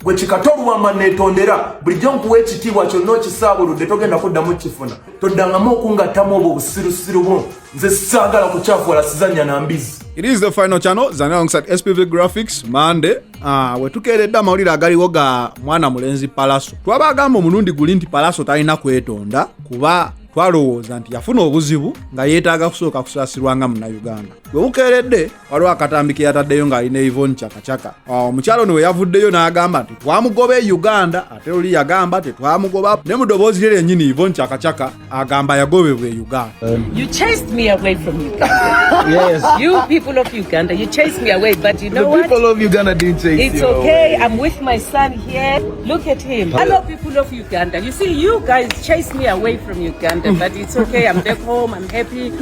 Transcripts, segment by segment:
gwe Kato Lubwama netondera bulijjo nkuwa ekitiibwa kyonna okisaabuludde togenda kuddamu kifuna toddangamu okungattamu obwo busirusiru bwo nze saagala kukyafula sizannya na mbizi. It is the final channel Zane alongside SPV Graphics Monday. Wetukeeredde amawulire agaliwo ga mwana mulenzi Pallaso. Twabagamba omulundi guli nti Pallaso talina kwetonda kuba twalowooza nti yafuna obuzibu nga yeetaaga kusooka kusaasirwanga Munnayuganda. Bwe bukeeredde waliwo akatambi ke yataddeyo ng'alina Chaka. Omukyalo ono we yavuddeyo n'agamba nti twamugoba e Uganda ate oli yagamba tetwamugoba ne mu ddoboozi lye lyennyini Chaka agamba yagobebwa e Uganda. You chased me away from Uganda. Yes. You people of Uganda, you chased me away, but you know what? The people of Uganda didn't chase you. It's okay. I'm with my son here. Look at him. Hello, people of Uganda. You see, you guys chased me away from Uganda, but it's okay. I'm back home. I'm happy.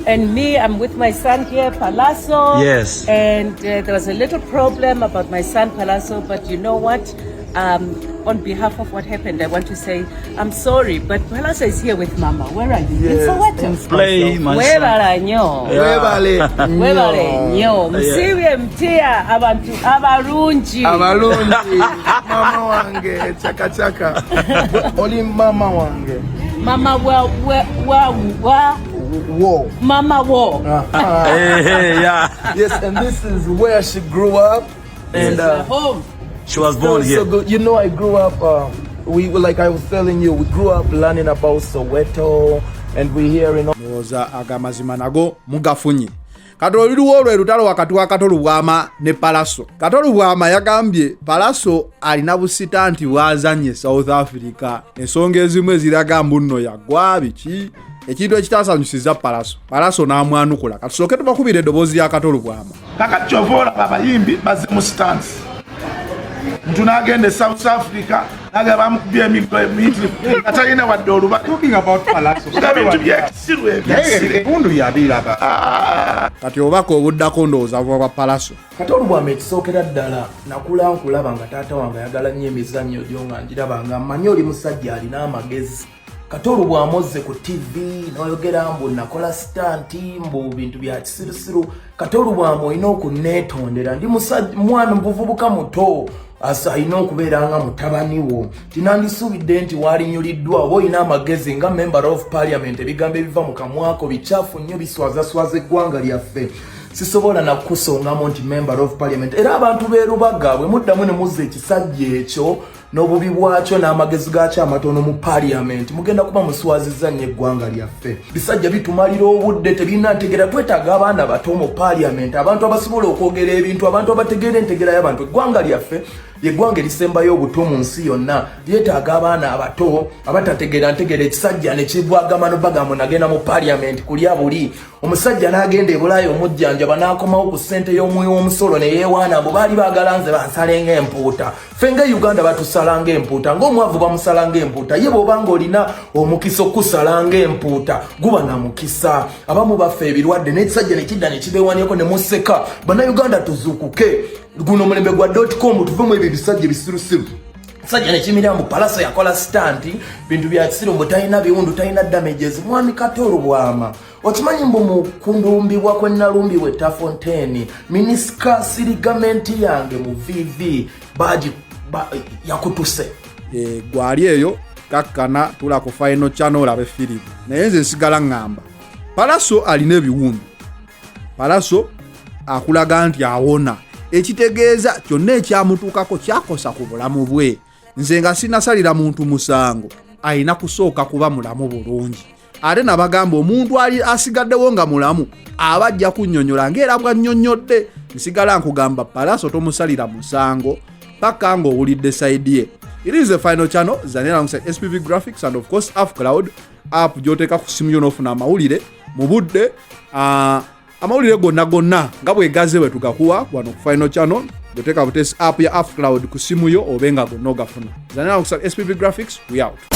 And me, I'm with my son here, Pallaso. Yes. And there was a little problem about my son, Pallaso, but you know what? On behalf of what happened, I want to say I'm sorry, but Pallaso is here with Mama. Where are you? Yes. In Soweto. Play, my Where son. are you? Where are you? Msiwe mtia abantu abarungi. Mama wange Chaka. Oli mama wange. Mama Whoa. Mama wo. Hey, yeah. Yes, and this is where she grew up. And home. she was born here. So good. You know, I grew up, like I was telling you, we grew up learning about Soweto, and we hear in Noza agamazima nago mugafunyi. Kati oluliwo olwo erutalo wakati wa Kato Lubwama ne Pallaso. Kato Lubwama yagambye Pallaso alina busita nti bwazanye South Africa. Ensonga ezimu eziraga mbu nno yagwa biki ekintu ekitaasanyusiza Pallaso n'amwanukula. Katusooke tubakubira eddoboozi lya Kato Lubwama. Kakati kyova abayimbi bazze mu stance. Mtu n'agenda South Africa naga bamukubye emiti atalina wadde olubale. Talking about Pallaso. Ebintu byekisiru ebyo. Ebundu yabiraga. Kati obako obuddako ndowooza bwa Pallaso. Kato Lubwama ekisookera ddala nakula nkulaba nga taata wange ayagala nnyo emizannyo gyo nga njiraba nga mmanyi oli musajja alina amagezi. Kato Lubwama ozze ku TV n'oyogera mbu nakola stanti mbu bintu bya kisirusiru. Kato Lubwama olina okuneetondera ndi mwana muvubuka muto alina okubeera nga mutabani wo. Tinandisuubidde nti waalinyuliddwa oba olina amagezi nga member of parliament ebigambo ebiva mu kamwako bikyafu nnyo biswazaswaza eggwanga lyaffe. Sisobola nakusongamu nti member of parliament era abantu beerubaga bwe muddamu ne muzza ekisajja ekyo n'obubi bwakyo n'amagezi gaakyo amatono mu parliament mugenda kuba muswazizza nnyo eggwanga lyaffe. Bisajja bitumalira obudde tebirina ntegera. Twetaaga abaana bato mu parliament, abantu abasobola okwogera ebintu, abantu abategeera entegera y'abantu. Eggwanga lyaffe yeggwanga erisembayo obuto mu nsi yonna. Lyetaaga abaana abato abatategeera ntegera. Ekisajja ne kibwagama bagamba nagenda mu parliament kulya buli. Omusajja n'agenda e Bulaaya omujjanjaba n'akomawo ku ssente y'omwoyo w'omusolo ne yeewaana mbu baali baagala nze bansalenga empuuta. Ffe nga Uganda batusalanga empuuta, ng'omwavu bamusalanga empuuta. Ye bw'obanga olina omukisa okusalanga empuuta guba na mukisa. Abamu baffe ebirwadde n'ekisajja ne kidda ne kibeewanyeko ne museka. Bannayuganda tuzuukuke. Guno mulembe gwa .com tuvemu ebyo bisajja bisirusiru. Sajja ne kimira mu Pallaso yakola stanti bintu bya kisiru mbu talina biwundu talina damages. Mwami Kato Lubwama okimanyi mbu mu kundumbibwa kwe nalumbibwa Tafontaine minisika sirigamenti yange mu VV baji yakutuse. Gwali eyo kakkana tula ku final channel olabe film. Naye nze nsigala ngamba Pallaso alina ebiwundu. Pallaso akulaga nti awona. Ekitegeeza kyonna ekyamutuukako kyakosa ku bulamu bwe. Nze nga sinasalira muntu musango alina kusooka kuba mulamu bulungi. Ate nabagamba omuntu ali asigaddewo nga mulamu abajja kunnyonnyola ng'era bwannyonnyodde. Nsigala nkugamba Pallaso tomusalira musango paka ng'owulidde side ye. It is the final channel Zane alongside SPV Graphics and of course Cloud app gy'oteeka ku ssimu yo n'ofuna amawulire mu budde amawulire gonna nga bwegaze bwe tugakuwa wano ku final channel. Gy'oteeka butesi app ya Cloud ku ssimu yo obenga gonna ogafuna. Zane alongside SPV Graphics, we out.